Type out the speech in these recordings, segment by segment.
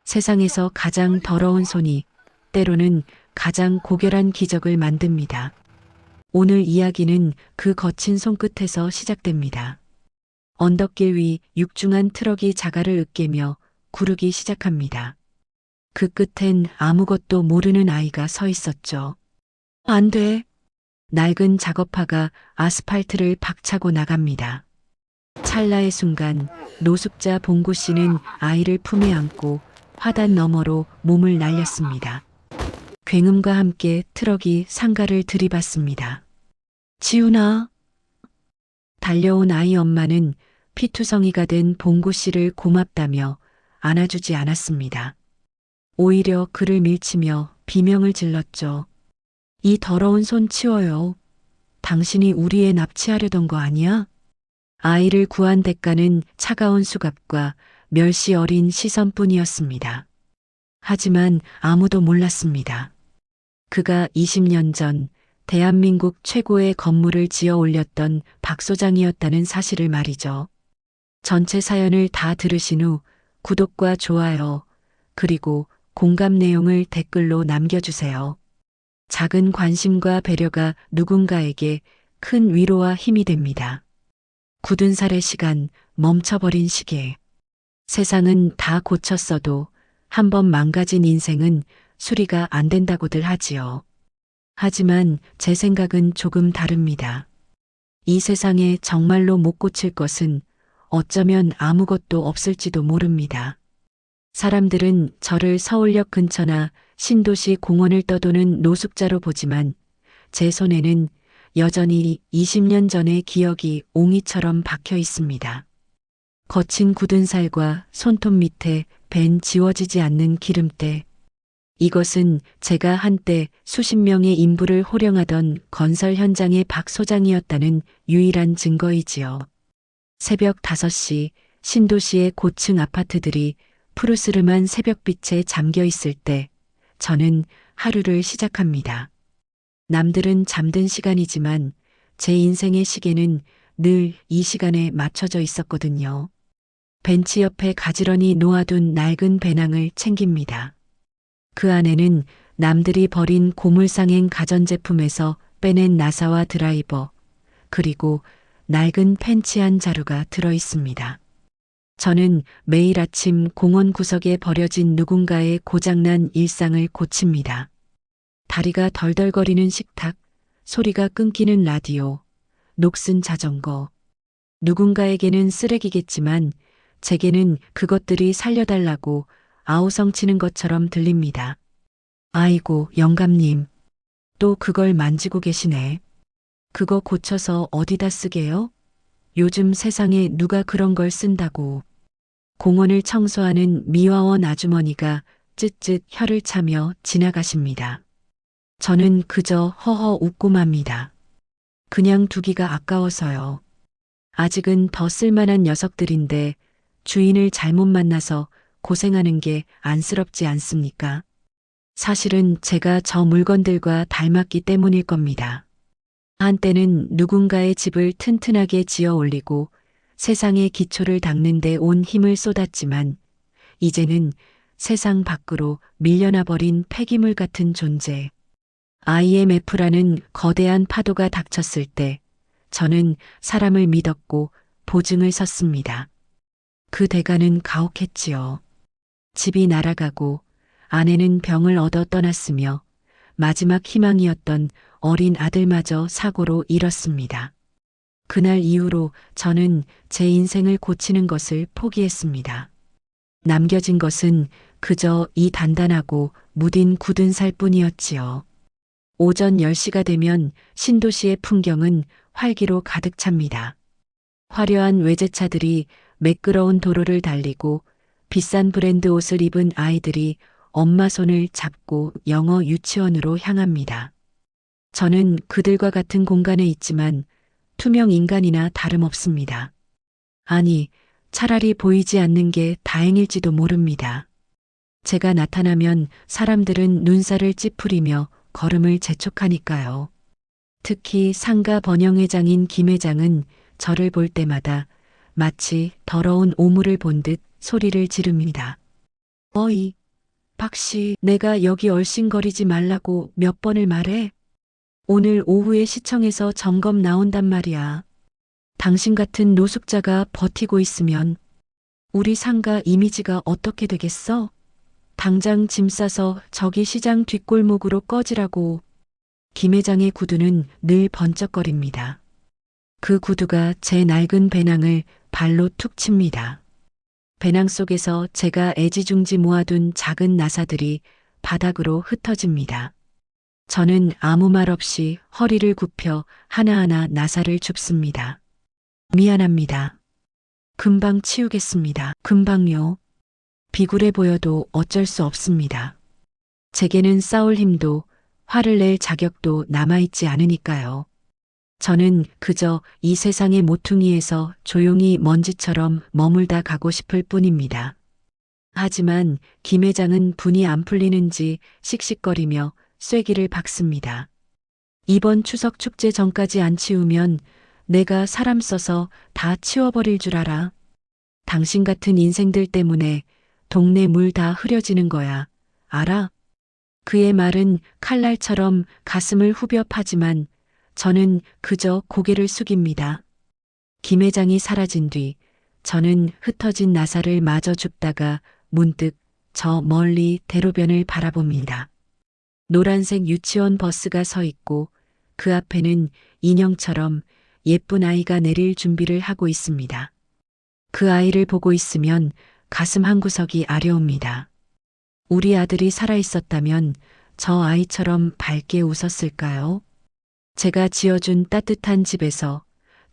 세상에서 가장 더러운 손이 때로는 가장 고결한 기적을 만듭니다. 오늘 이야기는 그 거친 손끝에서 시작됩니다. 언덕길 위 육중한 트럭이 자갈을 으깨며 구르기 시작합니다. 그 끝엔 아무것도 모르는 아이가 서 있었죠. 안 돼. 낡은 작업화가 아스팔트를 박차고 나갑니다. 찰나의 순간 노숙자 봉구 씨는 아이를 품에 안고 화단 너머로 몸을 날렸습니다. 굉음과 함께 트럭이 상가를 들이받습니다. 지훈아. 달려온 아이 엄마는 피투성이가 된 봉구 씨를 고맙다며 안아주지 않았습니다. 오히려 그를 밀치며 비명을 질렀죠. 이 더러운 손 치워요. 당신이 우리 애 납치하려던 거 아니야? 아이를 구한 대가는 차가운 수갑과 멸시 어린 시선뿐이었습니다. 하지만 아무도 몰랐습니다. 그가 20년 전 대한민국 최고의 건물을 지어 올렸던 박 소장이었다는 사실을 말이죠. 전체 사연을 다 들으신 후 구독과 좋아요, 그리고 공감 내용을 댓글로 남겨주세요. 작은 관심과 배려가 누군가에게 큰 위로와 힘이 됩니다. 굳은 살의 시간, 멈춰버린 시계. 세상은 다 고쳤어도 한 번 망가진 인생은 수리가 안 된다고들 하지요. 하지만 제 생각은 조금 다릅니다. 이 세상에 정말로 못 고칠 것은 어쩌면 아무것도 없을지도 모릅니다. 사람들은 저를 서울역 근처나 신도시 공원을 떠도는 노숙자로 보지만 제 손에는 여전히 20년 전의 기억이 옹이처럼 박혀 있습니다. 거친 굳은 살과 손톱 밑에 밴 지워지지 않는 기름때. 이것은 제가 한때 수십 명의 인부를 호령하던 건설 현장의 박 소장이었다는 유일한 증거이지요. 새벽 5시 신도시의 고층 아파트들이 푸르스름한 새벽빛에 잠겨 있을 때 저는 하루를 시작합니다. 남들은 잠든 시간이지만 제 인생의 시계는 늘 이 시간에 맞춰져 있었거든요. 벤치 옆에 가지런히 놓아둔 낡은 배낭을 챙깁니다. 그 안에는 남들이 버린 고물상행 가전제품에서 빼낸 나사와 드라이버, 그리고 낡은 펜치 한 자루가 들어 있습니다. 저는 매일 아침 공원 구석에 버려진 누군가의 고장난 일상을 고칩니다. 다리가 덜덜거리는 식탁, 소리가 끊기는 라디오, 녹슨 자전거. 누군가에게는 쓰레기겠지만 제게는 그것들이 살려달라고 아우성치는 것처럼 들립니다. 아이고, 영감님. 또 그걸 만지고 계시네. 그거 고쳐서 어디다 쓰게요? 요즘 세상에 누가 그런 걸 쓴다고. 공원을 청소하는 미화원 아주머니가 쯧쯧 혀를 차며 지나가십니다. 저는 그저 허허 웃고 맙니다. 그냥 두기가 아까워서요. 아직은 더 쓸만한 녀석들인데 주인을 잘못 만나서 고생하는 게 안쓰럽지 않습니까? 사실은 제가 저 물건들과 닮았기 때문일 겁니다. 한때는 누군가의 집을 튼튼하게 지어 올리고 세상의 기초를 닦는 데 온 힘을 쏟았지만 이제는 세상 밖으로 밀려나 버린 폐기물 같은 존재. IMF라는 거대한 파도가 닥쳤을 때 저는 사람을 믿었고 보증을 섰습니다. 그 대가는 가혹했지요. 집이 날아가고 아내는 병을 얻어 떠났으며 마지막 희망이었던 어린 아들마저 사고로 잃었습니다. 그날 이후로 저는 제 인생을 고치는 것을 포기했습니다. 남겨진 것은 그저 이 단단하고 무딘 굳은 살뿐이었지요. 오전 10시가 되면 신도시의 풍경은 활기로 가득 찹니다. 화려한 외제차들이 매끄러운 도로를 달리고 비싼 브랜드 옷을 입은 아이들이 엄마 손을 잡고 영어 유치원으로 향합니다. 저는 그들과 같은 공간에 있지만 투명 인간이나 다름없습니다. 아니, 차라리 보이지 않는 게 다행일지도 모릅니다. 제가 나타나면 사람들은 눈살을 찌푸리며 걸음을 재촉하니까요. 특히 상가 번영회장인 김 회장은 저를 볼 때마다 마치 더러운 오물을 본 듯 소리를 지릅니다. 어이. 박씨, 내가 여기 얼씬거리지 말라고 몇 번을 말해? 오늘 오후에 시청에서 점검 나온단 말이야. 당신 같은 노숙자가 버티고 있으면 우리 상가 이미지가 어떻게 되겠어? 당장 짐 싸서 저기 시장 뒷골목으로 꺼지라고. 김 회장의 구두는 늘 번쩍거립니다. 그 구두가 제 낡은 배낭을 발로 툭 칩니다. 배낭 속에서 제가 애지중지 모아둔 작은 나사들이 바닥으로 흩어집니다. 저는 아무 말 없이 허리를 굽혀 하나하나 나사를 줍습니다. 미안합니다. 금방 치우겠습니다. 금방요. 비굴해 보여도 어쩔 수 없습니다. 제게는 싸울 힘도 화를 낼 자격도 남아있지 않으니까요. 저는 그저 이 세상의 모퉁이에서 조용히 먼지처럼 머물다 가고 싶을 뿐입니다. 하지만 김 회장은 분이 안 풀리는지 씩씩거리며 쐐기를 박습니다. 이번 추석 축제 전까지 안 치우면 내가 사람 써서 다 치워버릴 줄 알아. 당신 같은 인생들 때문에 동네 물 다 흐려지는 거야. 알아? 그의 말은 칼날처럼 가슴을 후벼 파지만 저는 그저 고개를 숙입니다. 김 회장이 사라진 뒤 저는 흩어진 나사를 마저 줍다가 문득 저 멀리 대로변을 바라봅니다. 노란색 유치원 버스가 서 있고 그 앞에는 인형처럼 예쁜 아이가 내릴 준비를 하고 있습니다. 그 아이를 보고 있으면 가슴 한구석이 아려옵니다. 우리 아들이 살아있었다면 저 아이처럼 밝게 웃었을까요? 제가 지어준 따뜻한 집에서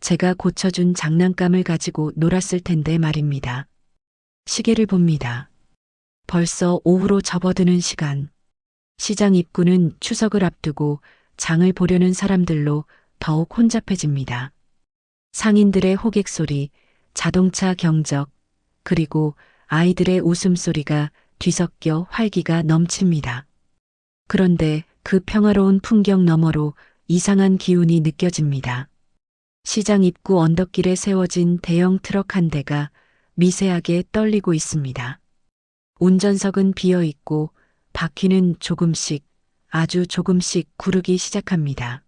제가 고쳐준 장난감을 가지고 놀았을 텐데 말입니다. 시계를 봅니다. 벌써 오후로 접어드는 시간. 시장 입구는 추석을 앞두고 장을 보려는 사람들로 더욱 혼잡해집니다. 상인들의 호객 소리, 자동차 경적, 그리고 아이들의 웃음소리가 뒤섞여 활기가 넘칩니다. 그런데 그 평화로운 풍경 너머로 이상한 기운이 느껴집니다. 시장 입구 언덕길에 세워진 대형 트럭 한 대가 미세하게 떨리고 있습니다. 운전석은 비어 있고 바퀴는 조금씩, 아주 조금씩 구르기 시작합니다.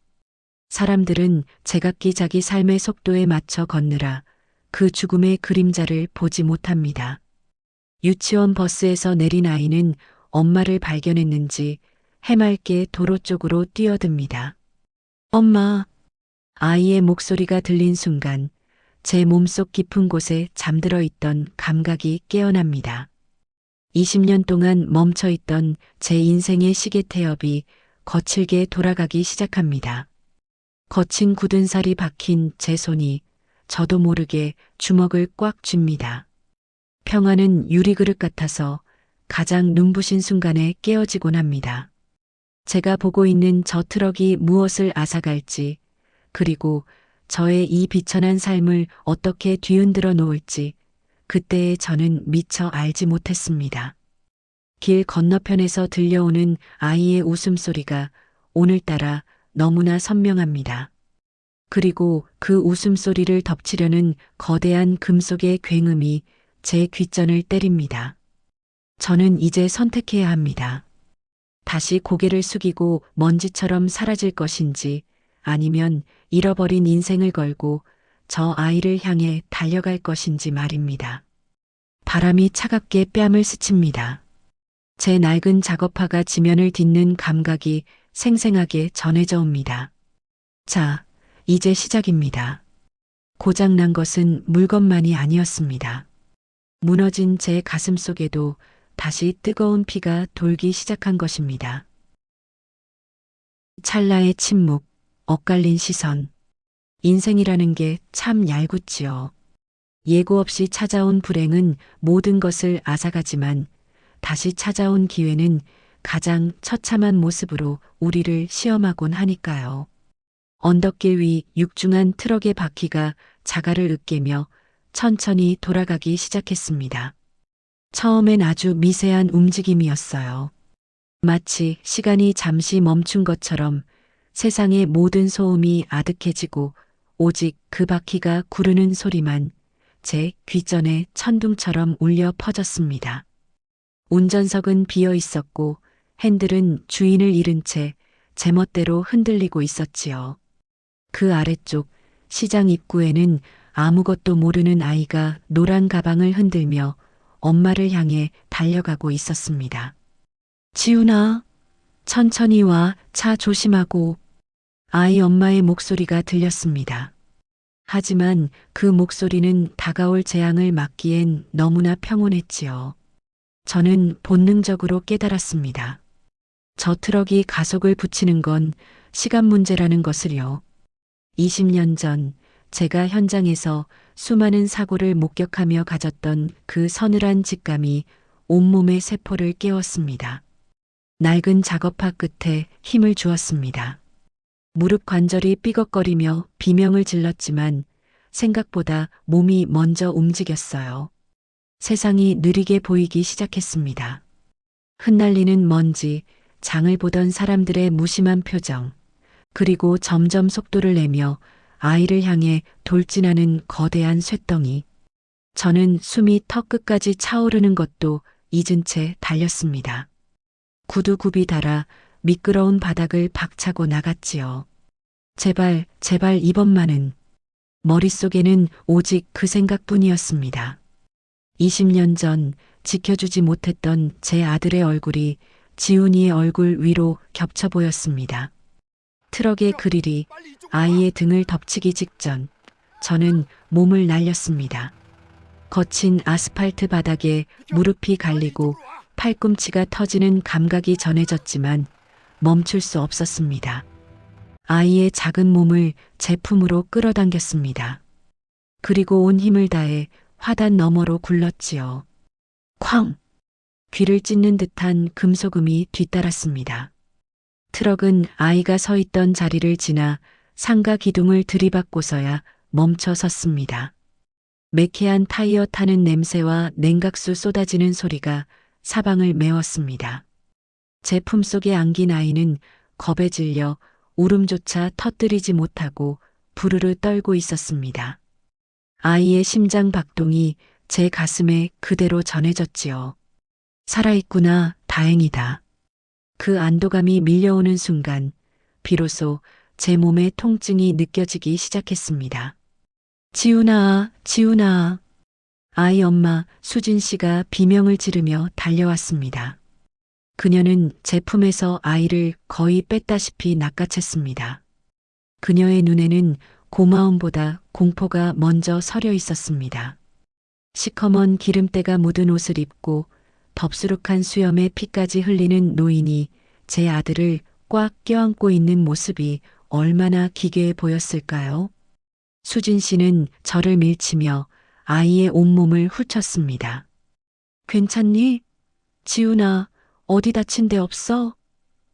사람들은 제각기 자기 삶의 속도에 맞춰 걷느라 그 죽음의 그림자를 보지 못합니다. 유치원 버스에서 내린 아이는 엄마를 발견했는지 해맑게 도로 쪽으로 뛰어듭니다. 엄마! 아이의 목소리가 들린 순간 제 몸속 깊은 곳에 잠들어 있던 감각이 깨어납니다. 20년 동안 멈춰있던 제 인생의 시계 태엽이 거칠게 돌아가기 시작합니다. 거친 굳은 살이 박힌 제 손이 저도 모르게 주먹을 꽉 쥡니다. 평화는 유리그릇 같아서 가장 눈부신 순간에 깨어지곤 합니다. 제가 보고 있는 저 트럭이 무엇을 앗아갈지, 그리고 저의 이 비천한 삶을 어떻게 뒤흔들어 놓을지 그때의 저는 미처 알지 못했습니다. 길 건너편에서 들려오는 아이의 웃음소리가 오늘따라 너무나 선명합니다. 그리고 그 웃음소리를 덮치려는 거대한 금속의 굉음이 제 귓전을 때립니다. 저는 이제 선택해야 합니다. 다시 고개를 숙이고 먼지처럼 사라질 것인지 아니면 잃어버린 인생을 걸고 저 아이를 향해 달려갈 것인지 말입니다. 바람이 차갑게 뺨을 스칩니다. 제 낡은 작업화가 지면을 딛는 감각이 생생하게 전해져 옵니다. 자, 이제 시작입니다. 고장난 것은 물건만이 아니었습니다. 무너진 제 가슴 속에도 다시 뜨거운 피가 돌기 시작한 것입니다. 찰나의 침묵, 엇갈린 시선. 인생이라는 게 참 얄궂지요. 예고 없이 찾아온 불행은 모든 것을 앗아가지만 다시 찾아온 기회는 가장 처참한 모습으로 우리를 시험하곤 하니까요. 언덕길 위 육중한 트럭의 바퀴가 자갈을 으깨며 천천히 돌아가기 시작했습니다. 처음엔 아주 미세한 움직임이었어요. 마치 시간이 잠시 멈춘 것처럼 세상의 모든 소음이 아득해지고 오직 그 바퀴가 구르는 소리만 제 귓전에 천둥처럼 울려 퍼졌습니다. 운전석은 비어 있었고 핸들은 주인을 잃은 채 제멋대로 흔들리고 있었지요. 그 아래쪽 시장 입구에는 아무것도 모르는 아이가 노란 가방을 흔들며 엄마를 향해 달려가고 있었습니다. 지훈아, 천천히 와, 차 조심하고. 아이 엄마의 목소리가 들렸습니다. 하지만 그 목소리는 다가올 재앙을 막기엔 너무나 평온했지요. 저는 본능적으로 깨달았습니다. 저 트럭이 가속을 붙이는 건 시간 문제라는 것을요. 20년 전 제가 현장에서 수많은 사고를 목격하며 가졌던 그 서늘한 직감이 온몸의 세포를 깨웠습니다. 낡은 작업화 끝에 힘을 주었습니다. 무릎 관절이 삐걱거리며 비명을 질렀지만 생각보다 몸이 먼저 움직였어요. 세상이 느리게 보이기 시작했습니다. 흩날리는 먼지, 장을 보던 사람들의 무심한 표정, 그리고 점점 속도를 내며 아이를 향해 돌진하는 거대한 쇳덩이. 저는 숨이 턱끝까지 차오르는 것도 잊은 채 달렸습니다. 구두굽이 닳아 미끄러운 바닥을 박차고 나갔지요. 제발, 제발 이번만은. 머릿속에는 오직 그 생각뿐이었습니다. 20년 전 지켜주지 못했던 제 아들의 얼굴이 지훈이의 얼굴 위로 겹쳐 보였습니다. 트럭의 그릴이 아이의 등을 덮치기 직전 저는 몸을 날렸습니다. 거친 아스팔트 바닥에 무릎이 갈리고 팔꿈치가 터지는 감각이 전해졌지만 멈출 수 없었습니다. 아이의 작은 몸을 제 품으로 끌어당겼습니다. 그리고 온 힘을 다해 화단 너머로 굴렀지요. 쾅! 귀를 찢는 듯한 금속음이 뒤따랐습니다. 트럭은 아이가 서 있던 자리를 지나 상가 기둥을 들이받고서야 멈춰 섰습니다. 매캐한 타이어 타는 냄새와 냉각수 쏟아지는 소리가 사방을 메웠습니다. 제 품속에 안긴 아이는 겁에 질려 울음조차 터뜨리지 못하고 부르르 떨고 있었습니다. 아이의 심장 박동이 제 가슴에 그대로 전해졌지요. 살아있구나, 다행이다. 그 안도감이 밀려오는 순간 비로소 제 몸의 통증이 느껴지기 시작했습니다. 지훈아, 지훈아. 아이 엄마 수진 씨가 비명을 지르며 달려왔습니다. 그녀는 제 품에서 아이를 거의 뺐다시피 낚아챘습니다. 그녀의 눈에는 고마움보다 공포가 먼저 서려 있었습니다. 시커먼 기름때가 묻은 옷을 입고 덥수룩한 수염에 피까지 흘리는 노인이 제 아들을 꽉 껴안고 있는 모습이 얼마나 기괴해 보였을까요? 수진 씨는 저를 밀치며 아이의 온몸을 훑쳤습니다. 괜찮니? 지훈아, 어디 다친 데 없어?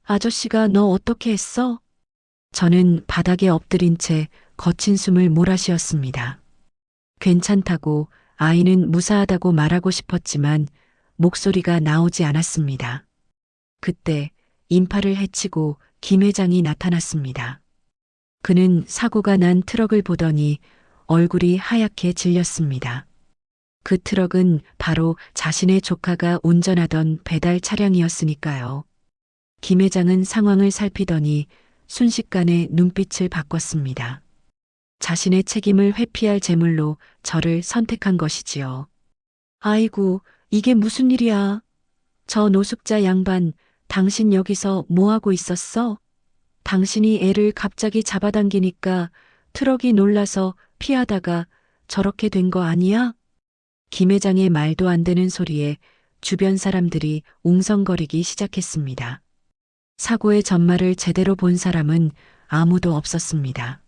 아저씨가 너 어떻게 했어? 저는 바닥에 엎드린 채 거친 숨을 몰아쉬었습니다. 괜찮다고 아이는 무사하다고 말하고 싶었지만 목소리가 나오지 않았습니다. 그때 인파를 해치고 김 회장이 나타났습니다. 그는 사고가 난 트럭을 보더니 얼굴이 하얗게 질렸습니다. 그 트럭은 바로 자신의 조카가 운전하던 배달 차량이었으니까요. 김 회장은 상황을 살피더니 순식간에 눈빛을 바꿨습니다. 자신의 책임을 회피할 제물로 저를 선택한 것이지요. 아이고, 이게 무슨 일이야. 저 노숙자 양반, 당신 여기서 뭐 하고 있었어? 당신이 애를 갑자기 잡아당기니까 트럭이 놀라서 피하다가 저렇게 된 거 아니야? 김 회장의 말도 안 되는 소리에 주변 사람들이 웅성거리기 시작했습니다. 사고의 전말을 제대로 본 사람은 아무도 없었습니다.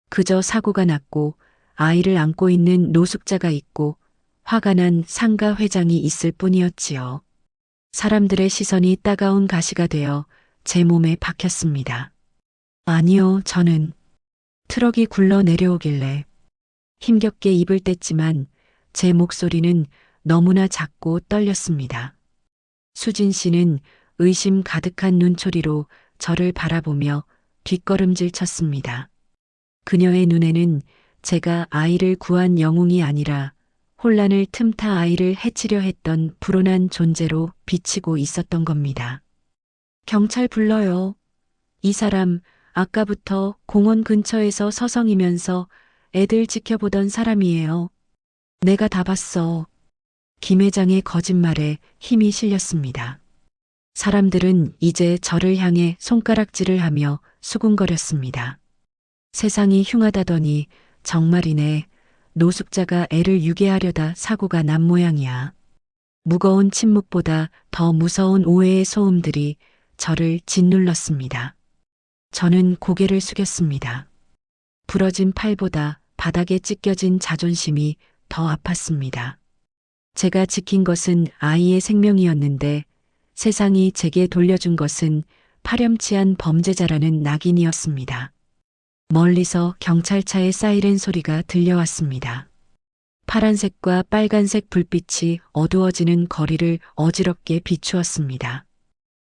그저 사고가 났고 아이를 안고 있는 노숙자가 있고 화가 난 상가 회장이 있을 뿐이었지요. 사람들의 시선이 따가운 가시가 되어 제 몸에 박혔습니다. 아니요, 저는 트럭이 굴러 내려오길래 힘겹게 입을 뗐지만 제 목소리는 너무나 작고 떨렸습니다. 수진 씨는 의심 가득한 눈초리로 저를 바라보며 뒷걸음질 쳤습니다. 그녀의 눈에는 제가 아이를 구한 영웅이 아니라 혼란을 틈타 아이를 해치려 했던 불온한 존재로 비치고 있었던 겁니다. 경찰 불러요. 이 사람 아까부터 공원 근처에서 서성이면서 애들 지켜보던 사람이에요. 내가 다 봤어. 김 회장의 거짓말에 힘이 실렸습니다. 사람들은 이제 저를 향해 손가락질을 하며 수군거렸습니다. 세상이 흉하다더니 정말이네. 노숙자가 애를 유괴하려다 사고가 난 모양이야. 무거운 침묵보다 더 무서운 오해의 소음들이 저를 짓눌렀습니다. 저는 고개를 숙였습니다. 부러진 팔보다 바닥에 찢겨진 자존심이 더 아팠습니다. 제가 지킨 것은 아이의 생명이었는데 세상이 제게 돌려준 것은 파렴치한 범죄자라는 낙인이었습니다. 멀리서 경찰차의 사이렌 소리가 들려왔습니다. 파란색과 빨간색 불빛이 어두워지는 거리를 어지럽게 비추었습니다.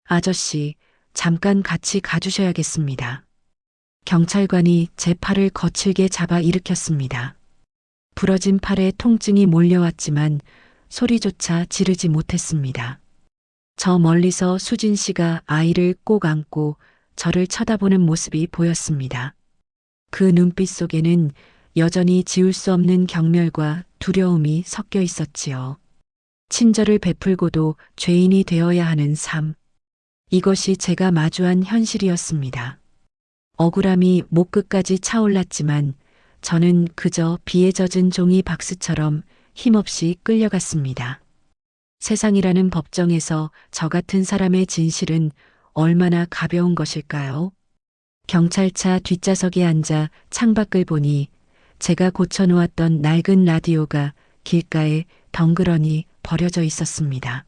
아저씨, 잠깐 같이 가주셔야겠습니다. 경찰관이 제 팔을 거칠게 잡아 일으켰습니다. 부러진 팔에 통증이 몰려왔지만 소리조차 지르지 못했습니다. 저 멀리서 수진 씨가 아이를 꼭 안고 저를 쳐다보는 모습이 보였습니다. 그 눈빛 속에는 여전히 지울 수 없는 경멸과 두려움이 섞여 있었지요. 친절을 베풀고도 죄인이 되어야 하는 삶. 이것이 제가 마주한 현실이었습니다. 억울함이 목끝까지 차올랐지만 저는 그저 비에 젖은 종이 박스처럼 힘없이 끌려갔습니다. 세상이라는 법정에서 저 같은 사람의 진실은 얼마나 가벼운 것일까요? 경찰차 뒷좌석에 앉아 창밖을 보니 제가 고쳐놓았던 낡은 라디오가 길가에 덩그러니 버려져 있었습니다.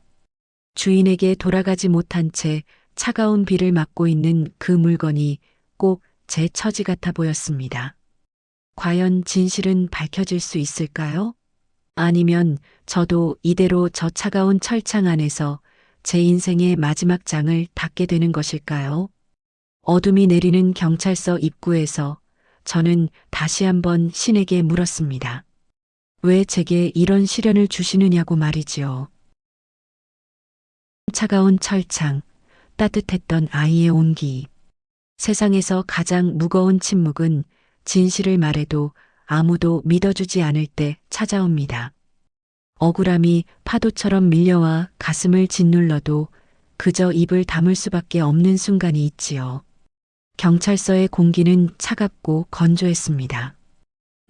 주인에게 돌아가지 못한 채 차가운 비를 맞고 있는 그 물건이 꼭 제 처지 같아 보였습니다. 과연 진실은 밝혀질 수 있을까요? 아니면 저도 이대로 저 차가운 철창 안에서 제 인생의 마지막 장을 닫게 되는 것일까요? 어둠이 내리는 경찰서 입구에서 저는 다시 한번 신에게 물었습니다. 왜 제게 이런 시련을 주시느냐고 말이지요. 차가운 철창, 따뜻했던 아이의 온기. 세상에서 가장 무거운 침묵은 진실을 말해도 아무도 믿어주지 않을 때 찾아옵니다. 억울함이 파도처럼 밀려와 가슴을 짓눌러도 그저 입을 다물 수밖에 없는 순간이 있지요. 경찰서의 공기는 차갑고 건조했습니다.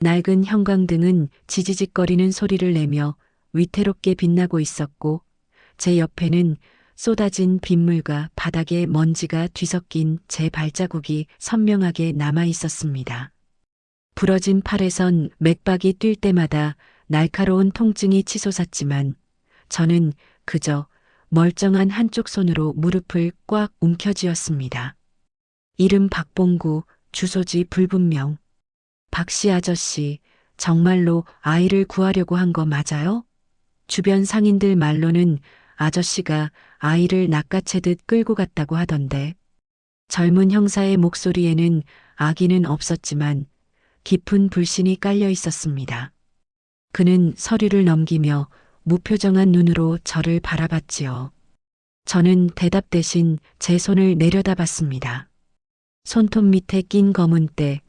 낡은 형광등은 지지직거리는 소리를 내며 위태롭게 빛나고 있었고 제 옆에는 쏟아진 빗물과 바닥에 먼지가 뒤섞인 제 발자국이 선명하게 남아 있었습니다. 부러진 팔에선 맥박이 뛸 때마다 날카로운 통증이 치솟았지만 저는 그저 멀쩡한 한쪽 손으로 무릎을 꽉 움켜쥐었습니다. 이름 박봉구, 주소지 불분명. 박씨 아저씨, 정말로 아이를 구하려고 한 거 맞아요? 주변 상인들 말로는 아저씨가 아이를 낚아채듯 끌고 갔다고 하던데 젊은 형사의 목소리에는 악의는 없었지만 깊은 불신이 깔려 있었습니다. 그는 서류를 넘기며 무표정한 눈으로 저를 바라봤지요. 저는 대답 대신 제 손을 내려다봤습니다. 손톱 밑에 낀 검은 때,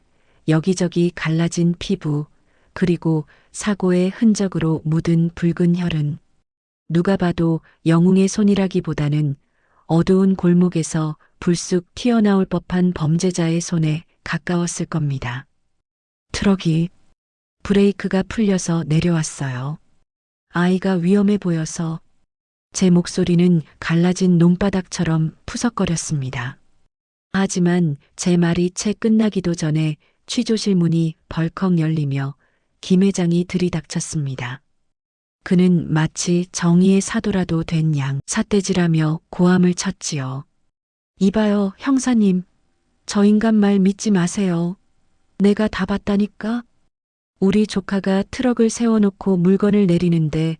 여기저기 갈라진 피부, 그리고 사고의 흔적으로 묻은 붉은 혈흔. 누가 봐도 영웅의 손이라기보다는 어두운 골목에서 불쑥 튀어나올 법한 범죄자의 손에 가까웠을 겁니다. 트럭이 브레이크가 풀려서 내려왔어요. 아이가 위험해 보여서 제 목소리는 갈라진 논바닥처럼 푸석거렸습니다. 하지만 제 말이 채 끝나기도 전에 취조실 문이 벌컥 열리며 김 회장이 들이닥쳤습니다. 그는 마치 정의의 사도라도 된 양 삿대질하며 고함을 쳤지요. 이봐요, 형사님. 저 인간 말 믿지 마세요. 내가 다 봤다니까. 우리 조카가 트럭을 세워놓고 물건을 내리는데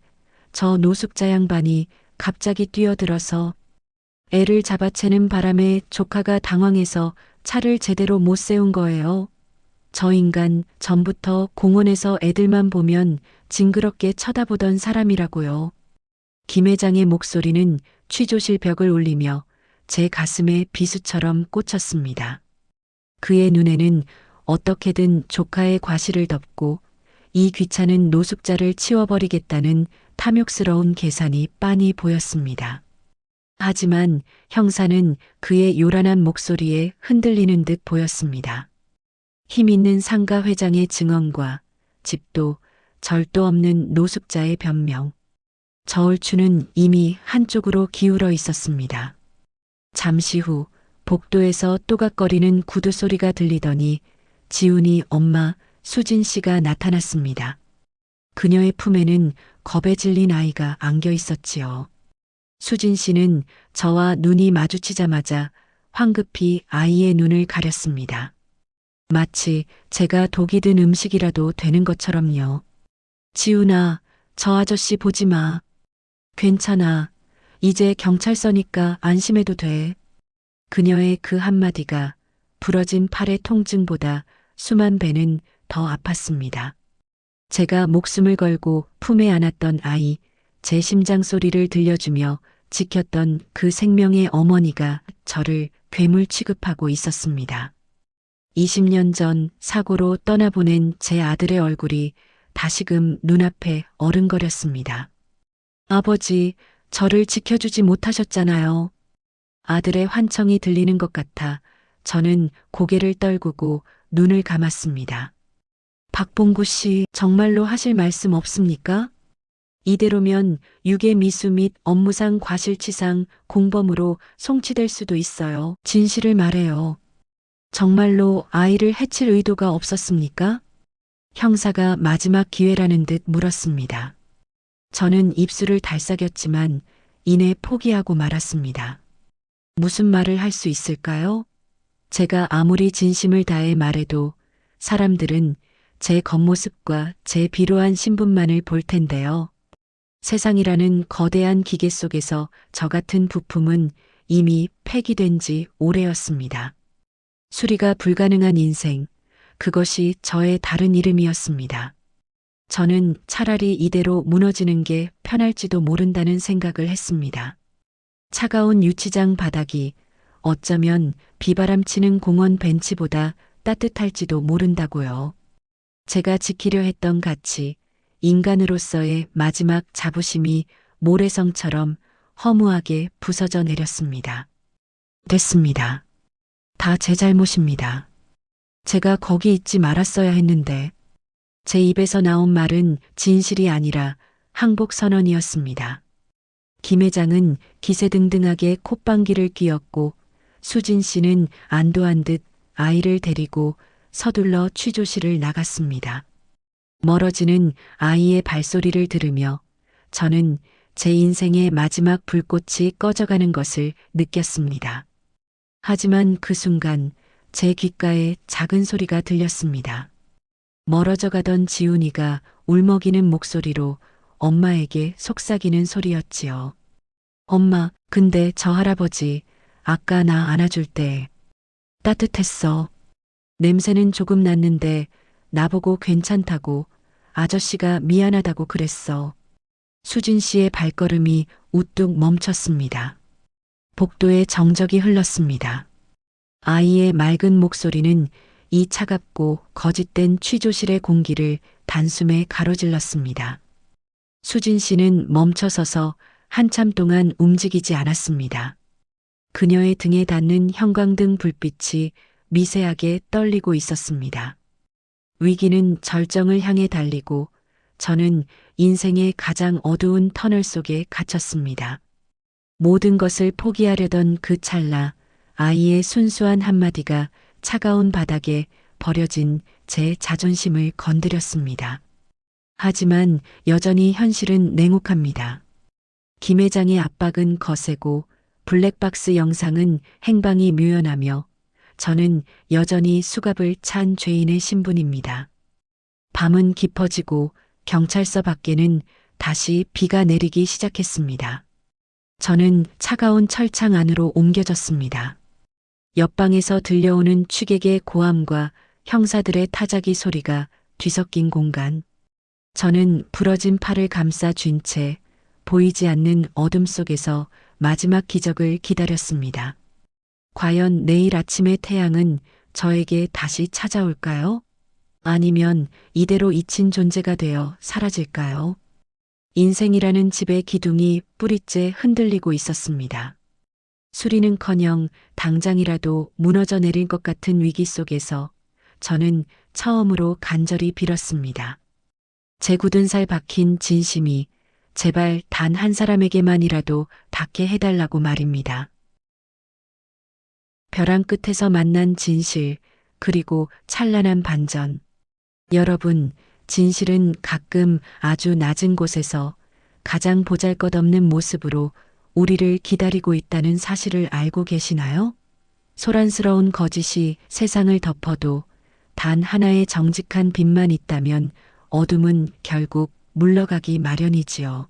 저 노숙자 양반이 갑자기 뛰어들어서 애를 잡아채는 바람에 조카가 당황해서 차를 제대로 못 세운 거예요. 저 인간 전부터 공원에서 애들만 보면 징그럽게 쳐다보던 사람이라고요. 김 회장의 목소리는 취조실 벽을 울리며 제 가슴에 비수처럼 꽂혔습니다. 그의 눈에는 어떻게든 조카의 과실을 덮고 이 귀찮은 노숙자를 치워버리겠다는 탐욕스러운 계산이 빤히 보였습니다. 하지만 형사는 그의 요란한 목소리에 흔들리는 듯 보였습니다. 힘 있는 상가 회장의 증언과 집도 절도 없는 노숙자의 변명. 저울추는 이미 한쪽으로 기울어 있었습니다. 잠시 후 복도에서 또각거리는 구두 소리가 들리더니 지훈이 엄마 수진 씨가 나타났습니다. 그녀의 품에는 겁에 질린 아이가 안겨 있었지요. 수진 씨는 저와 눈이 마주치자마자 황급히 아이의 눈을 가렸습니다. 마치 제가 독이 든 음식이라도 되는 것처럼요. 지훈아, 저 아저씨 보지 마. 괜찮아. 이제 경찰서니까 안심해도 돼. 그녀의 그 한마디가 부러진 팔의 통증보다 수만 배는 더 아팠습니다. 제가 목숨을 걸고 품에 안았던 아이, 제 심장 소리를 들려주며 지켰던 그 생명의 어머니가 저를 괴물 취급하고 있었습니다. 20년 전 사고로 떠나보낸 제 아들의 얼굴이 다시금 눈앞에 어른거렸습니다. 아버지, 저를 지켜주지 못하셨잖아요. 아들의 환청이 들리는 것 같아 저는 고개를 떨구고 눈을 감았습니다. 박봉구 씨, 정말로 하실 말씀 없습니까? 이대로면 유괴 미수 및 업무상 과실치상 공범으로 송치될 수도 있어요. 진실을 말해요. 정말로 아이를 해칠 의도가 없었습니까? 형사가 마지막 기회라는 듯 물었습니다. 저는 입술을 달싹였지만 이내 포기하고 말았습니다. 무슨 말을 할 수 있을까요? 제가 아무리 진심을 다해 말해도 사람들은 제 겉모습과 제 비로한 신분만을 볼 텐데요. 세상이라는 거대한 기계 속에서 저 같은 부품은 이미 폐기된 지 오래였습니다. 수리가 불가능한 인생, 그것이 저의 다른 이름이었습니다. 저는 차라리 이대로 무너지는 게 편할지도 모른다는 생각을 했습니다. 차가운 유치장 바닥이 어쩌면 비바람 치는 공원 벤치보다 따뜻할지도 모른다고요. 제가 지키려 했던 가치, 인간으로서의 마지막 자부심이 모래성처럼 허무하게 부서져 내렸습니다. 됐습니다. 다 제 잘못입니다. 제가 거기 있지 말았어야 했는데 제 입에서 나온 말은 진실이 아니라 항복 선언이었습니다. 김 회장은 기세등등하게 콧방귀를 뀌었고 수진 씨는 안도한 듯 아이를 데리고 서둘러 취조실을 나갔습니다. 멀어지는 아이의 발소리를 들으며 저는 제 인생의 마지막 불꽃이 꺼져가는 것을 느꼈습니다. 하지만 그 순간 제 귓가에 작은 소리가 들렸습니다. 멀어져 가던 지훈이가 울먹이는 목소리로 엄마에게 속삭이는 소리였지요. 엄마, 근데 저 할아버지 아까 나 안아줄 때 따뜻했어. 냄새는 조금 났는데 나보고 괜찮다고 아저씨가 미안하다고 그랬어. 수진 씨의 발걸음이 우뚝 멈췄습니다. 복도에 정적이 흘렀습니다. 아이의 맑은 목소리는 이 차갑고 거짓된 취조실의 공기를 단숨에 가로질렀습니다. 수진 씨는 멈춰서서 한참 동안 움직이지 않았습니다. 그녀의 등에 닿는 형광등 불빛이 미세하게 떨리고 있었습니다. 위기는 절정을 향해 달리고 저는 인생의 가장 어두운 터널 속에 갇혔습니다. 모든 것을 포기하려던 그 찰나 아이의 순수한 한마디가 차가운 바닥에 버려진 제 자존심을 건드렸습니다. 하지만 여전히 현실은 냉혹합니다. 김 회장의 압박은 거세고 블랙박스 영상은 행방이 묘연하며 저는 여전히 수갑을 찬 죄인의 신분입니다. 밤은 깊어지고 경찰서 밖에는 다시 비가 내리기 시작했습니다. 저는 차가운 철창 안으로 옮겨졌습니다. 옆방에서 들려오는 취객의 고함과 형사들의 타자기 소리가 뒤섞인 공간. 저는 부러진 팔을 감싸 쥔 채 보이지 않는 어둠 속에서 마지막 기적을 기다렸습니다. 과연 내일 아침의 태양은 저에게 다시 찾아올까요? 아니면 이대로 잊힌 존재가 되어 사라질까요? 인생이라는 집의 기둥이 뿌리째 흔들리고 있었습니다. 수리는커녕 당장이라도 무너져 내릴 것 같은 위기 속에서 저는 처음으로 간절히 빌었습니다. 제 굳은 살 박힌 진심이 제발 단 한 사람에게만이라도 닿게 해달라고 말입니다. 벼랑 끝에서 만난 진실, 그리고 찬란한 반전. 여러분, 진실은 가끔 아주 낮은 곳에서 가장 보잘것없는 모습으로 우리를 기다리고 있다는 사실을 알고 계시나요? 소란스러운 거짓이 세상을 덮어도 단 하나의 정직한 빛만 있다면 어둠은 결국 물러가기 마련이지요.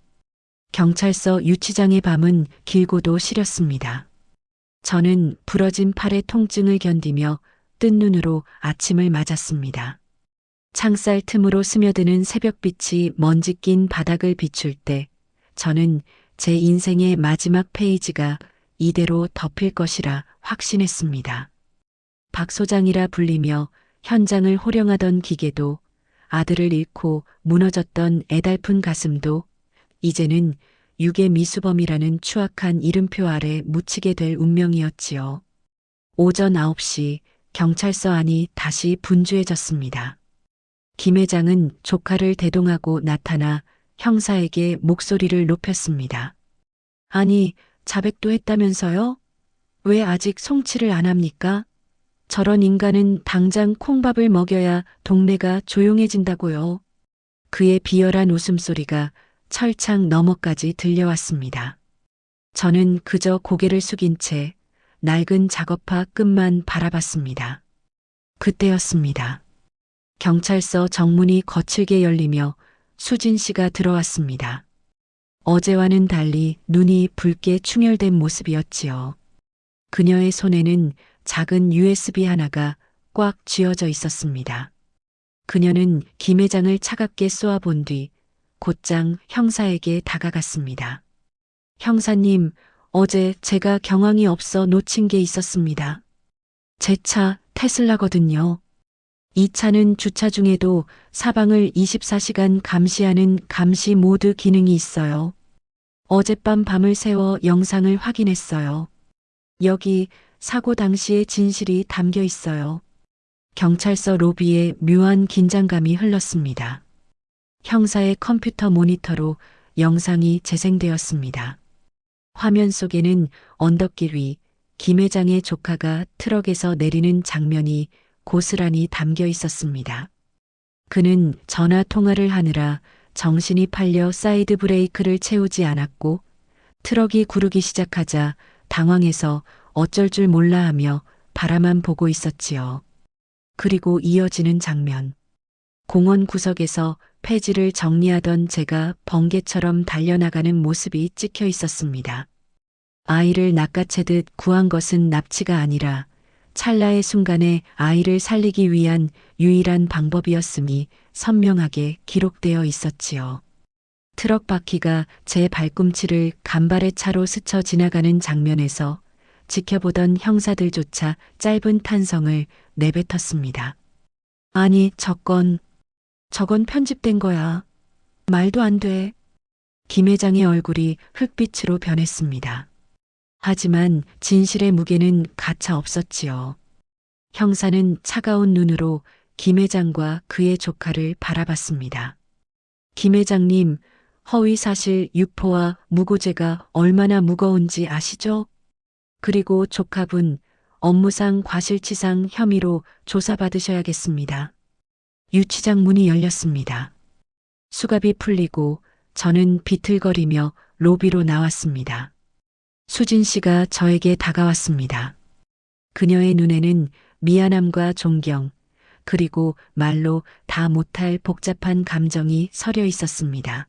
경찰서 유치장의 밤은 길고도 시렸습니다. 저는 부러진 팔의 통증을 견디며 뜬 눈으로 아침을 맞았습니다. 창살 틈으로 스며드는 새벽빛이 먼지 낀 바닥을 비출 때 저는 제 인생의 마지막 페이지가 이대로 덮일 것이라 확신했습니다. 박 소장이라 불리며 현장을 호령하던 기계도, 아들을 잃고 무너졌던 애달픈 가슴도 이제는 유괴 미수범이라는 추악한 이름표 아래 묻히게 될 운명이었지요. 오전 9시 경찰서 안이 다시 분주해졌습니다. 김 회장은 조카를 대동하고 나타나 형사에게 목소리를 높였습니다. 아니, 자백도 했다면서요? 왜 아직 송치를 안 합니까? 저런 인간은 당장 콩밥을 먹여야 동네가 조용해진다고요. 그의 비열한 웃음소리가 철창 너머까지 들려왔습니다. 저는 그저 고개를 숙인 채 낡은 작업화 끝만 바라봤습니다. 그때였습니다. 경찰서 정문이 거칠게 열리며 수진 씨가 들어왔습니다. 어제와는 달리 눈이 붉게 충혈된 모습이었지요. 그녀의 손에는 작은 USB 하나가 꽉 쥐어져 있었습니다. 그녀는 김 회장을 차갑게 쏘아본 뒤 곧장 형사에게 다가갔습니다. 형사님, 어제 제가 경황이 없어 놓친 게 있었습니다. 제 차 테슬라거든요. 이 차는 주차 중에도 사방을 24시간 감시하는 감시 모드 기능이 있어요. 어젯밤 밤을 새워 영상을 확인했어요. 여기 사고 당시의 진실이 담겨 있어요. 경찰서 로비에 묘한 긴장감이 흘렀습니다. 형사의 컴퓨터 모니터로 영상이 재생되었습니다. 화면 속에는 언덕길 위 김 회장의 조카가 트럭에서 내리는 장면이 고스란히 담겨 있었습니다. 그는 전화 통화를 하느라 정신이 팔려 사이드 브레이크를 채우지 않았고 트럭이 구르기 시작하자 당황해서 어쩔 줄 몰라 하며 바라만 보고 있었지요. 그리고 이어지는 장면. 공원 구석에서 폐지를 정리하던 제가 번개처럼 달려나가는 모습이 찍혀 있었습니다. 아이를 낚아채듯 구한 것은 납치가 아니라 찰나의 순간에 아이를 살리기 위한 유일한 방법이었음이 선명하게 기록되어 있었지요. 트럭 바퀴가 제 발꿈치를 간발의 차로 스쳐 지나가는 장면에서 지켜보던 형사들조차 짧은 탄성을 내뱉었습니다. 아니, 저건 편집된 거야. 말도 안 돼. 김 회장의 얼굴이 흙빛으로 변했습니다. 하지만 진실의 무게는 가차 없었지요. 형사는 차가운 눈으로 김 회장과 그의 조카를 바라봤습니다. 김 회장님, 허위사실 유포와 무고죄가 얼마나 무거운지 아시죠? 그리고 조카분, 업무상 과실치상 혐의로 조사받으셔야겠습니다. 유치장 문이 열렸습니다. 수갑이 풀리고 저는 비틀거리며 로비로 나왔습니다. 수진 씨가 저에게 다가왔습니다. 그녀의 눈에는 미안함과 존경, 그리고 말로 다 못할 복잡한 감정이 서려 있었습니다.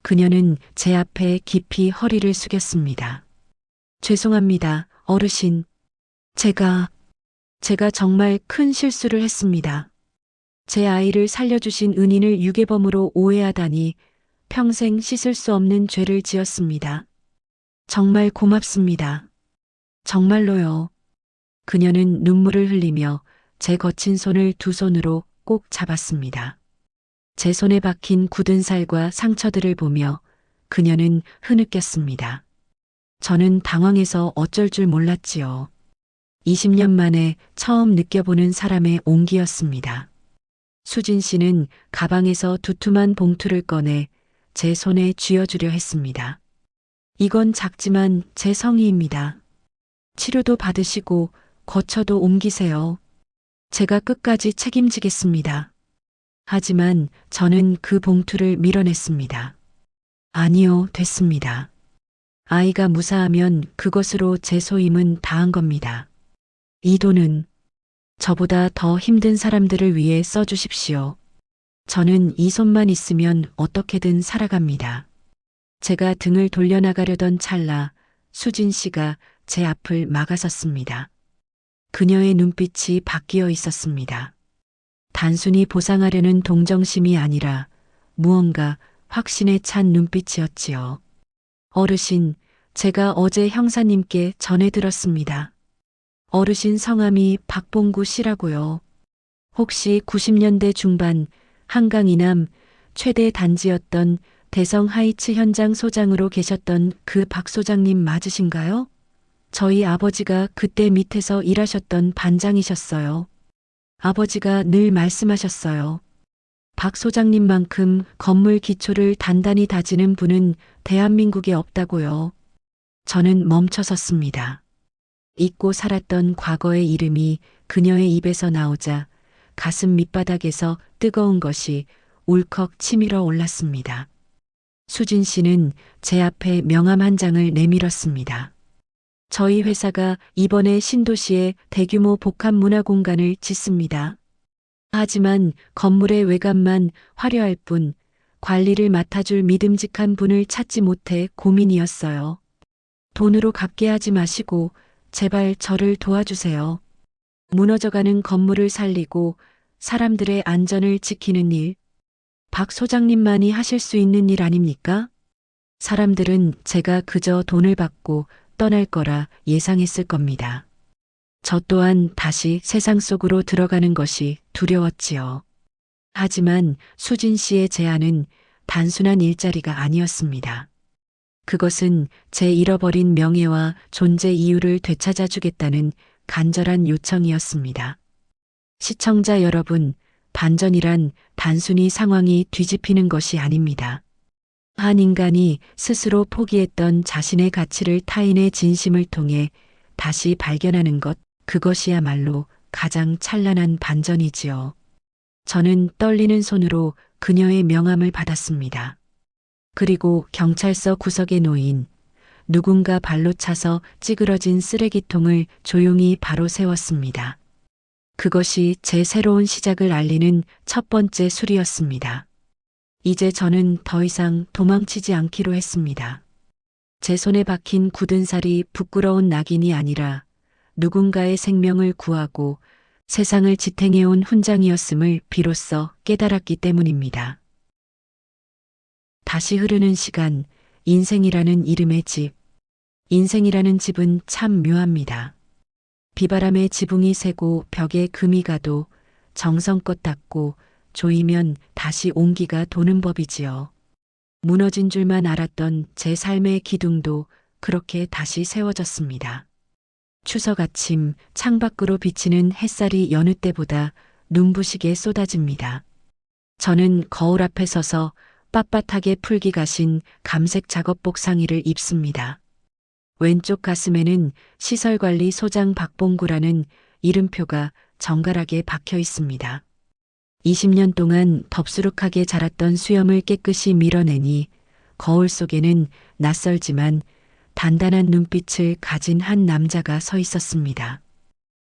그녀는 제 앞에 깊이 허리를 숙였습니다. 죄송합니다, 어르신. 제가 정말 큰 실수를 했습니다. 제 아이를 살려주신 은인을 유괴범으로 오해하다니 평생 씻을 수 없는 죄를 지었습니다. 정말 고맙습니다. 정말로요. 그녀는 눈물을 흘리며 제 거친 손을 두 손으로 꼭 잡았습니다. 제 손에 박힌 굳은 살과 상처들을 보며 그녀는 흐느꼈습니다. 저는 당황해서 어쩔 줄 몰랐지요. 20년 만에 처음 느껴보는 사람의 온기였습니다. 수진 씨는 가방에서 두툼한 봉투를 꺼내 제 손에 쥐어주려 했습니다. 이건 작지만 제 성의입니다. 치료도 받으시고 거처도 옮기세요. 제가 끝까지 책임지겠습니다. 하지만 저는 그 봉투를 밀어냈습니다. 아니요, 됐습니다. 아이가 무사하면 그것으로 제 소임은 다한 겁니다. 이 돈은 저보다 더 힘든 사람들을 위해 써주십시오. 저는 이 손만 있으면 어떻게든 살아갑니다. 제가 등을 돌려나가려던 찰나 수진 씨가 제 앞을 막아섰습니다. 그녀의 눈빛이 바뀌어 있었습니다. 단순히 보상하려는 동정심이 아니라 무언가 확신에 찬 눈빛이었지요. 어르신, 제가 어제 형사님께 전해 들었습니다. 어르신 성함이 박봉구 씨라고요. 혹시 90년대 중반 한강 이남 최대 단지였던 대성 하이츠 현장 소장으로 계셨던 그 박 소장님 맞으신가요? 저희 아버지가 그때 밑에서 일하셨던 반장이셨어요. 아버지가 늘 말씀하셨어요. 박 소장님만큼 건물 기초를 단단히 다지는 분은 대한민국에 없다고요. 저는 멈춰섰습니다. 잊고 살았던 과거의 이름이 그녀의 입에서 나오자 가슴 밑바닥에서 뜨거운 것이 울컥 치밀어 올랐습니다. 수진 씨는 제 앞에 명함 한 장을 내밀었습니다. 저희 회사가 이번에 신도시에 대규모 복합 문화 공간을 짓습니다. 하지만 건물의 외관만 화려할 뿐 관리를 맡아줄 믿음직한 분을 찾지 못해 고민이었어요. 돈으로 갚게 하지 마시고 제발 저를 도와주세요. 무너져가는 건물을 살리고 사람들의 안전을 지키는 일, 박 소장님만이 하실 수 있는 일 아닙니까? 사람들은 제가 그저 돈을 받고 떠날 거라 예상했을 겁니다. 저 또한 다시 세상 속으로 들어가는 것이 두려웠지요. 하지만 수진 씨의 제안은 단순한 일자리가 아니었습니다. 그것은 제 잃어버린 명예와 존재 이유를 되찾아 주겠다는 간절한 요청이었습니다. 시청자 여러분, 반전이란 단순히 상황이 뒤집히는 것이 아닙니다. 한 인간이 스스로 포기했던 자신의 가치를 타인의 진심을 통해 다시 발견하는 것, 그것이야말로 가장 찬란한 반전이지요. 저는 떨리는 손으로 그녀의 명함을 받았습니다. 그리고 경찰서 구석에 놓인 누군가 발로 차서 찌그러진 쓰레기통을 조용히 바로 세웠습니다. 그것이 제 새로운 시작을 알리는 첫 번째 술이었습니다. 이제 저는 더 이상 도망치지 않기로 했습니다. 제 손에 박힌 굳은 살이 부끄러운 낙인이 아니라 누군가의 생명을 구하고 세상을 지탱해온 훈장이었음을 비로소 깨달았기 때문입니다. 다시 흐르는 시간, 인생이라는 이름의 집. 인생이라는 집은 참 묘합니다. 비바람에 지붕이 새고 벽에 금이 가도 정성껏 닦고 조이면 다시 온기가 도는 법이지요. 무너진 줄만 알았던 제 삶의 기둥도 그렇게 다시 세워졌습니다. 추석 아침 창밖으로 비치는 햇살이 여느 때보다 눈부시게 쏟아집니다. 저는 거울 앞에 서서 빳빳하게 풀기 가신 감색 작업복 상의를 입습니다. 왼쪽 가슴에는 시설관리 소장 박봉구라는 이름표가 정갈하게 박혀 있습니다. 20년 동안 덥수룩하게 자랐던 수염을 깨끗이 밀어내니 거울 속에는 낯설지만 단단한 눈빛을 가진 한 남자가 서 있었습니다.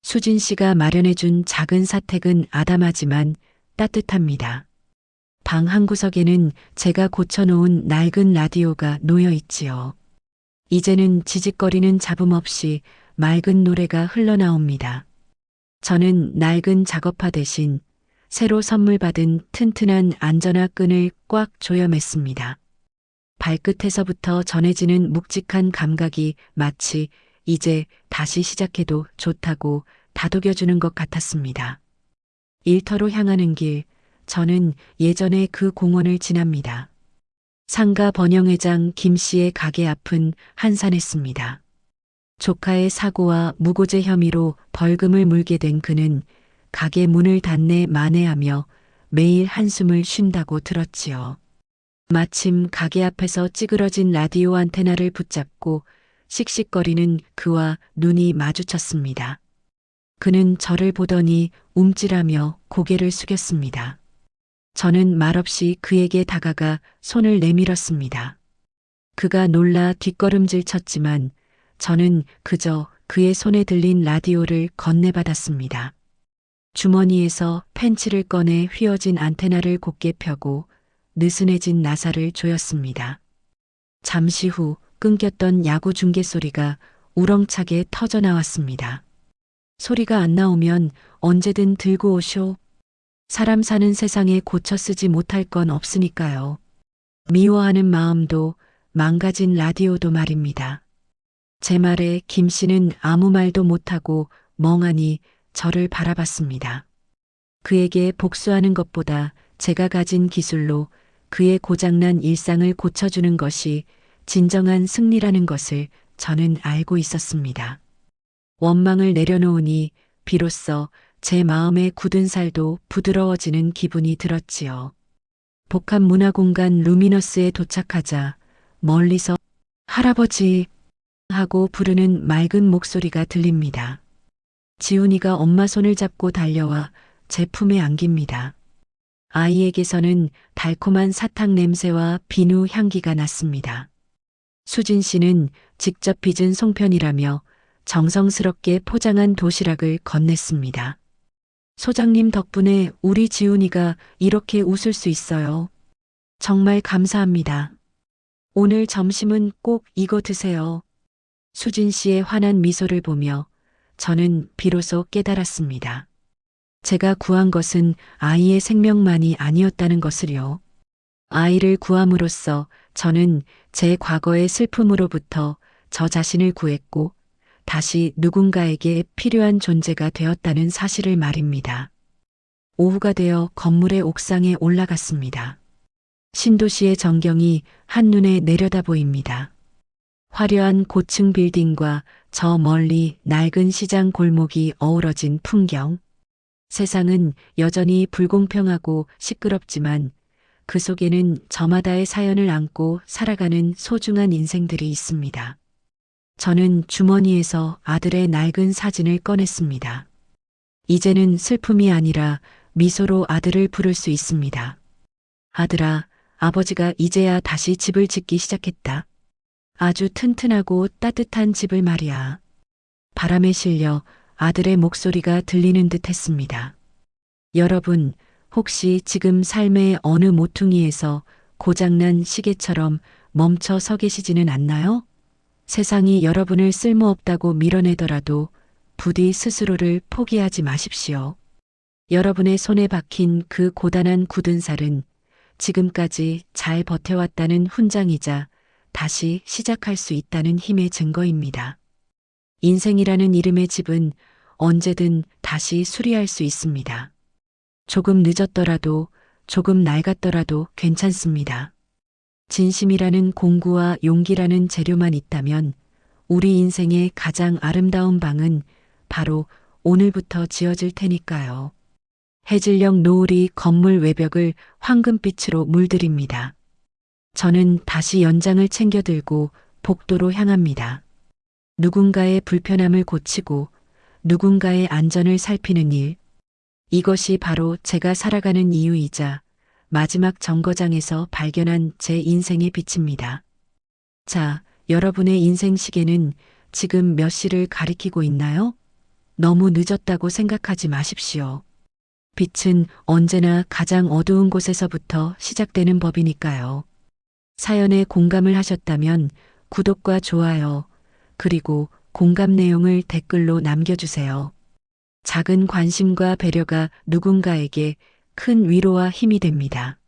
수진 씨가 마련해준 작은 사택은 아담하지만 따뜻합니다. 방 한구석에는 제가 고쳐놓은 낡은 라디오가 놓여 있지요. 이제는 지직거리는 잡음 없이 맑은 노래가 흘러나옵니다. 저는 낡은 작업화 대신 새로 선물 받은 튼튼한 안전화 끈을 꽉 조여맸습니다. 발끝에서부터 전해지는 묵직한 감각이 마치 이제 다시 시작해도 좋다고 다독여주는 것 같았습니다. 일터로 향하는 길, 저는 예전에 그 공원을 지납니다. 상가 번영회장 김 씨의 가게 앞은 한산했습니다. 조카의 사고와 무고죄 혐의로 벌금을 물게 된 그는 가게 문을 닫내 만회하며 매일 한숨을 쉰다고 들었지요. 마침 가게 앞에서 찌그러진 라디오 안테나를 붙잡고 씩씩거리는 그와 눈이 마주쳤습니다. 그는 저를 보더니 움찔하며 고개를 숙였습니다. 저는 말없이 그에게 다가가 손을 내밀었습니다. 그가 놀라 뒷걸음질 쳤지만 저는 그저 그의 손에 들린 라디오를 건네받았습니다. 주머니에서 펜치를 꺼내 휘어진 안테나를 곧게 펴고 느슨해진 나사를 조였습니다. 잠시 후 끊겼던 야구 중계 소리가 우렁차게 터져 나왔습니다. 소리가 안 나오면 언제든 들고 오쇼. 사람 사는 세상에 고쳐 쓰지 못할 건 없으니까요. 미워하는 마음도 망가진 라디오도 말입니다. 제 말에 김 씨는 아무 말도 못하고 멍하니 저를 바라봤습니다. 그에게 복수하는 것보다 제가 가진 기술로 그의 고장난 일상을 고쳐주는 것이 진정한 승리라는 것을 저는 알고 있었습니다. 원망을 내려놓으니 비로소 제 마음의 굳은 살도 부드러워지는 기분이 들었지요. 복합문화공간 루미너스에 도착하자 멀리서 할아버지 하고 부르는 맑은 목소리가 들립니다. 지훈이가 엄마 손을 잡고 달려와 제 품에 안깁니다. 아이에게서는 달콤한 사탕 냄새와 비누 향기가 났습니다. 수진 씨는 직접 빚은 송편이라며 정성스럽게 포장한 도시락을 건넸습니다. 소장님 덕분에 우리 지훈이가 이렇게 웃을 수 있어요. 정말 감사합니다. 오늘 점심은 꼭 이거 드세요. 수진 씨의 환한 미소를 보며 저는 비로소 깨달았습니다. 제가 구한 것은 아이의 생명만이 아니었다는 것을요. 아이를 구함으로써 저는 제 과거의 슬픔으로부터 저 자신을 구했고 다시 누군가에게 필요한 존재가 되었다는 사실을 말입니다. 오후가 되어 건물의 옥상에 올라갔습니다. 신도시의 전경이 한눈에 내려다 보입니다. 화려한 고층 빌딩과 저 멀리 낡은 시장 골목이 어우러진 풍경. 세상은 여전히 불공평하고 시끄럽지만 그 속에는 저마다의 사연을 안고 살아가는 소중한 인생들이 있습니다. 저는 주머니에서 아들의 낡은 사진을 꺼냈습니다. 이제는 슬픔이 아니라 미소로 아들을 부를 수 있습니다. 아들아, 아버지가 이제야 다시 집을 짓기 시작했다. 아주 튼튼하고 따뜻한 집을 말이야. 바람에 실려 아들의 목소리가 들리는 듯 했습니다. 여러분, 혹시 지금 삶의 어느 모퉁이에서 고장난 시계처럼 멈춰 서 계시지는 않나요? 세상이 여러분을 쓸모없다고 밀어내더라도 부디 스스로를 포기하지 마십시오. 여러분의 손에 박힌 그 고단한 굳은 살은 지금까지 잘 버텨왔다는 훈장이자 다시 시작할 수 있다는 힘의 증거입니다. 인생이라는 이름의 집은 언제든 다시 수리할 수 있습니다. 조금 늦었더라도 조금 낡았더라도 괜찮습니다. 진심이라는 공구와 용기라는 재료만 있다면 우리 인생의 가장 아름다운 방은 바로 오늘부터 지어질 테니까요. 해질녘 노을이 건물 외벽을 황금빛으로 물들입니다. 저는 다시 연장을 챙겨 들고 복도로 향합니다. 누군가의 불편함을 고치고 누군가의 안전을 살피는 일. 이것이 바로 제가 살아가는 이유이자 마지막 정거장에서 발견한 제 인생의 빛입니다. 자, 여러분의 인생 시계는 지금 몇 시를 가리키고 있나요? 너무 늦었다고 생각하지 마십시오. 빛은 언제나 가장 어두운 곳에서부터 시작되는 법이니까요. 사연에 공감을 하셨다면 구독과 좋아요, 그리고 공감 내용을 댓글로 남겨주세요. 작은 관심과 배려가 누군가에게 큰 위로와 힘이 됩니다.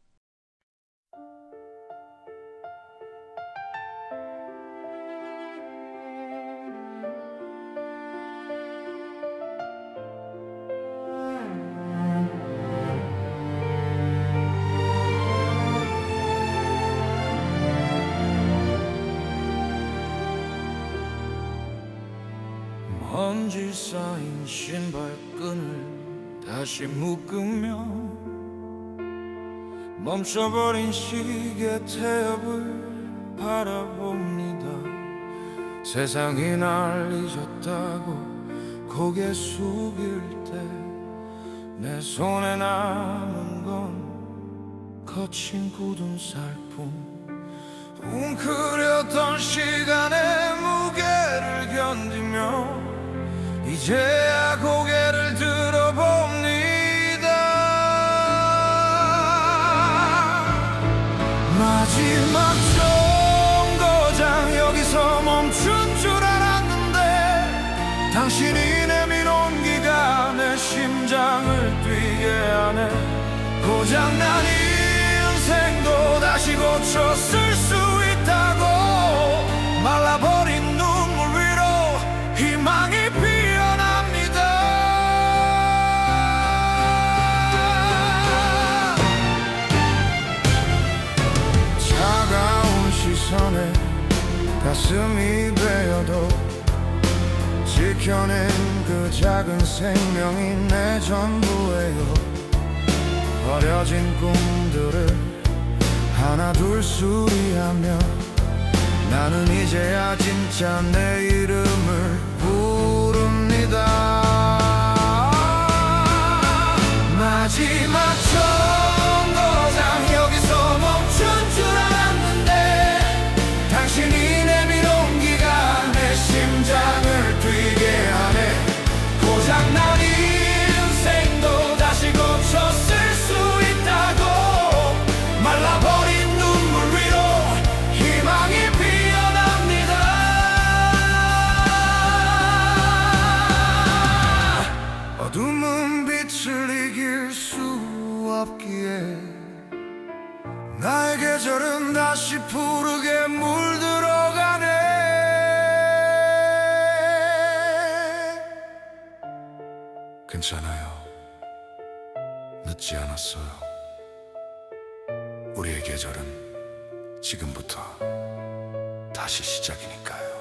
먼지 쌓인 신발끈을 다시 묶으며 멈춰버린 시계 태엽을 바라봅니다. 세상이 날 잊었다고 고개 숙일 때 내 손에 남은 건 거친 굳은 살뿐. 웅크렸던 시간의 무게를 견디며 이제야 고개를 들어봅니다. 마지막 정거장 여기서 멈춘 줄 알았는데 당신이 내민 온기가 내 심장을 뛰게 하네. 고장난 인생도 다시 고쳐 쓸 수 있다고 말라버린 눈물 위로 희망이 피어납니다. 차가운 시선에 가슴이 베어도 지켜낸 그 작은 생명이 내 전부예요. 버려진 꿈들을 하나 둘 수리하며 나는 이제야 진짜 내 이름을 부릅니다. 마지막 정거장 여기서 멈춘 줄 알았는데 당신이 내민 온기가 내 심장을 뛰게 하네. 고장난 인생도 다시 고쳐 쓸 수 있다고 말라버린 눈물 위로 희망이 피어납니다. 어둠은 빛을 이길 수 없기에 나의 계절은 다시 푸르게 물들어가네. 괜찮아요. 늦지 않았어요. 우리의 계절은 지금부터 다시 시작이니까요.